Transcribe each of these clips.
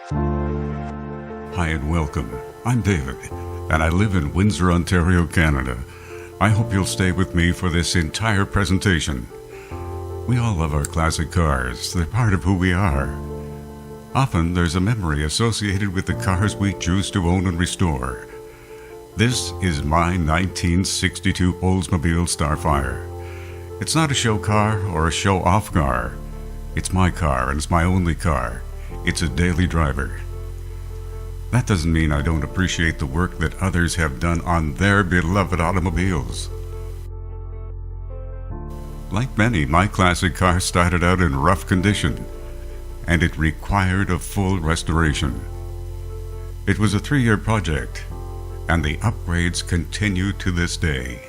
Hi and welcome. I'm David, and I live in Windsor, Ontario, Canada. I hope you'll stay with me for this entire presentation. We all love our classic cars. They're part of who we are. Often there's a memory associated with the cars we choose to own and restore. This is my 1962 Oldsmobile Starfire. It's not a show car or a show-off car. It's my car, and it's my only car. It's a daily driver. That doesn't mean I don't appreciate the work that others have done on their beloved automobiles. Like many, my classic car started out in rough condition, and it required a full restoration. It was a 3-year project, and the upgrades continue to this day.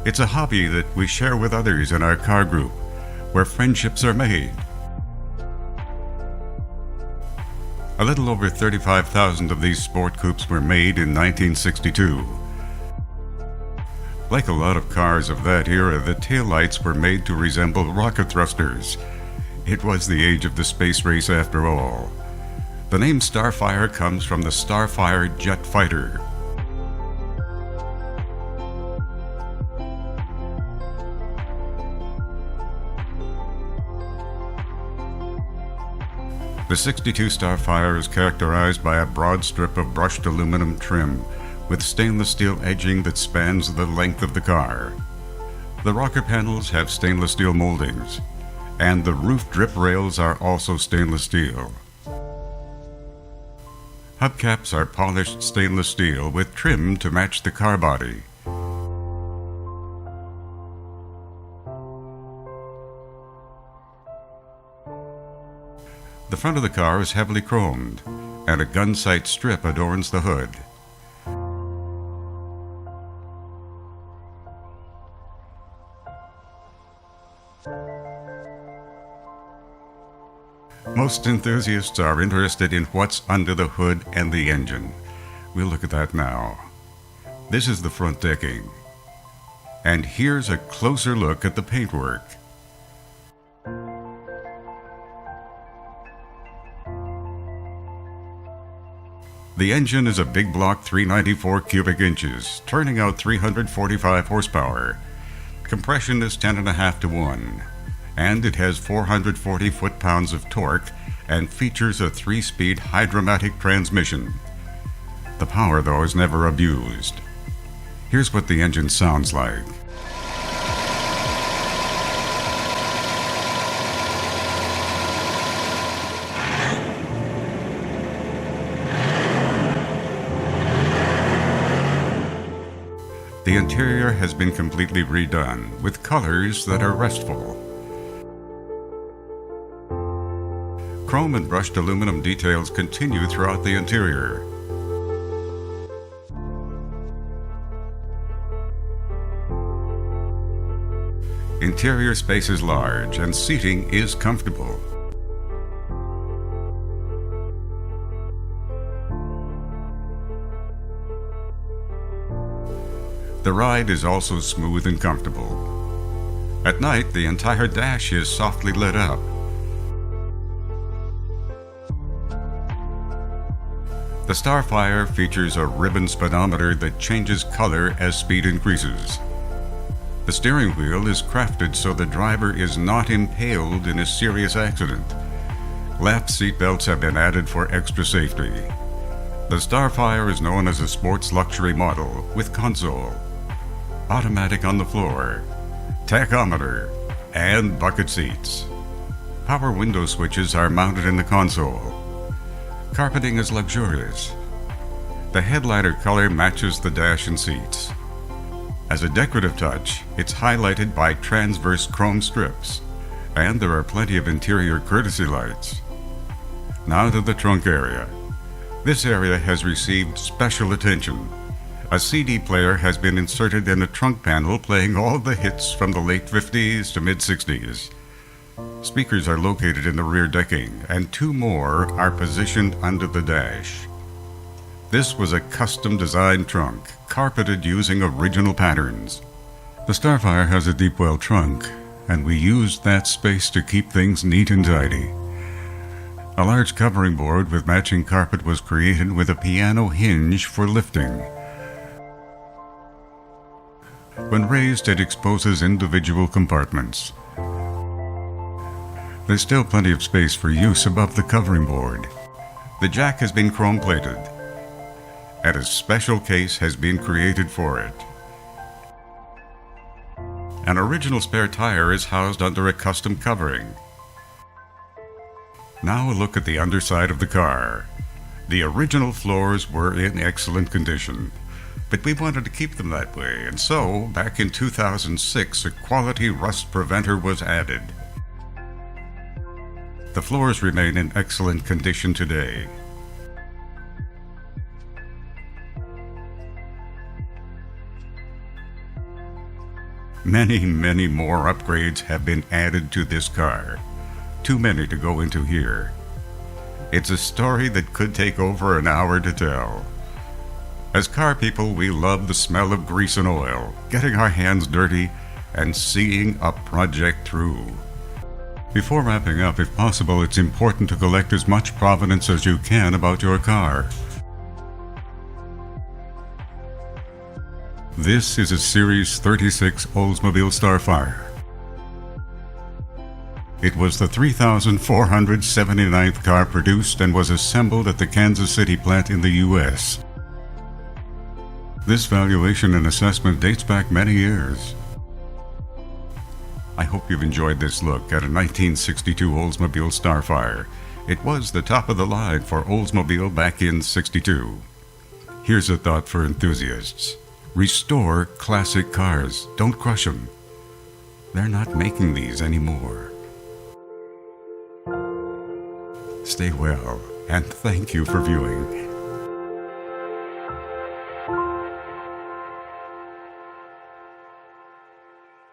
It's a hobby that we share with others in our car group, where friendships are made. A little over 35,000 of these sport coupes were made in 1962. Like a lot of cars of that era, the taillights were made to resemble rocket thrusters. It was the age of the space race after all. The name Starfire comes from the Starfire jet fighter. The 62 Starfire is characterized by a broad strip of brushed aluminum trim with stainless steel edging that spans the length of the car. The rocker panels have stainless steel moldings, and the roof drip rails are also stainless steel. Hubcaps are polished stainless steel with trim to match the car body. The front of the car is heavily chromed, and a gun sight strip adorns the hood. Most enthusiasts are interested in what's under the hood and the engine. We'll look at that now. This is the front decking. And here's a closer look at the paintwork. The engine is a big block 394 cubic inches, turning out 345 horsepower. Compression is 10.5 to 1, and it has 440 foot-pounds of torque and features a 3-speed hydromatic transmission. The power, though, is never abused. Here's what the engine sounds like. The interior has been completely redone with colors that are restful. Chrome and brushed aluminum details continue throughout the interior. Interior space is large and seating is comfortable. The ride is also smooth and comfortable. At night, the entire dash is softly lit up. The Starfire features a ribbon speedometer that changes color as speed increases. The steering wheel is crafted so the driver is not impaled in a serious accident. Lap seat belts have been added for extra safety. The Starfire is known as a sports luxury model with console, automatic on the floor, tachometer, and bucket seats. Power window switches are mounted in the console. Carpeting is luxurious. The headliner color matches the dash and seats. As a decorative touch, it's highlighted by transverse chrome strips, and there are plenty of interior courtesy lights. Now to the trunk area. This area has received special attention. A CD player has been inserted in the trunk panel, playing all the hits from the late 50s to mid-60s. Speakers are located in the rear decking, and 2 more are positioned under the dash. This was a custom-designed trunk, carpeted using original patterns. The Starfire has a deep well trunk, and we used that space to keep things neat and tidy. A large covering board with matching carpet was created with a piano hinge for lifting. When raised, it exposes individual compartments. There's still plenty of space for use above the covering board. The jack has been chrome-plated, and a special case has been created for it. An original spare tire is housed under a custom covering. Now a look at the underside of the car. The original floors were in excellent condition, but we wanted to keep them that way, and so, back in 2006, a quality rust preventer was added. The floors remain in excellent condition today. Many more upgrades have been added to this car. Too many to go into here. It's a story that could take over an hour to tell. As car people, we love the smell of grease and oil, getting our hands dirty, and seeing a project through. Before wrapping up, if possible, it's important to collect as much provenance as you can about your car. This is a Series 36 Oldsmobile Starfire. It was the 3,479th car produced and was assembled at the Kansas City plant in the U.S. This valuation and assessment dates back many years. I hope you've enjoyed this look at a 1962 Oldsmobile Starfire. It was the top of the line for Oldsmobile back in '62. Here's a thought for enthusiasts. Restore classic cars. Don't crush them. They're not making these anymore. Stay well, and thank you for viewing.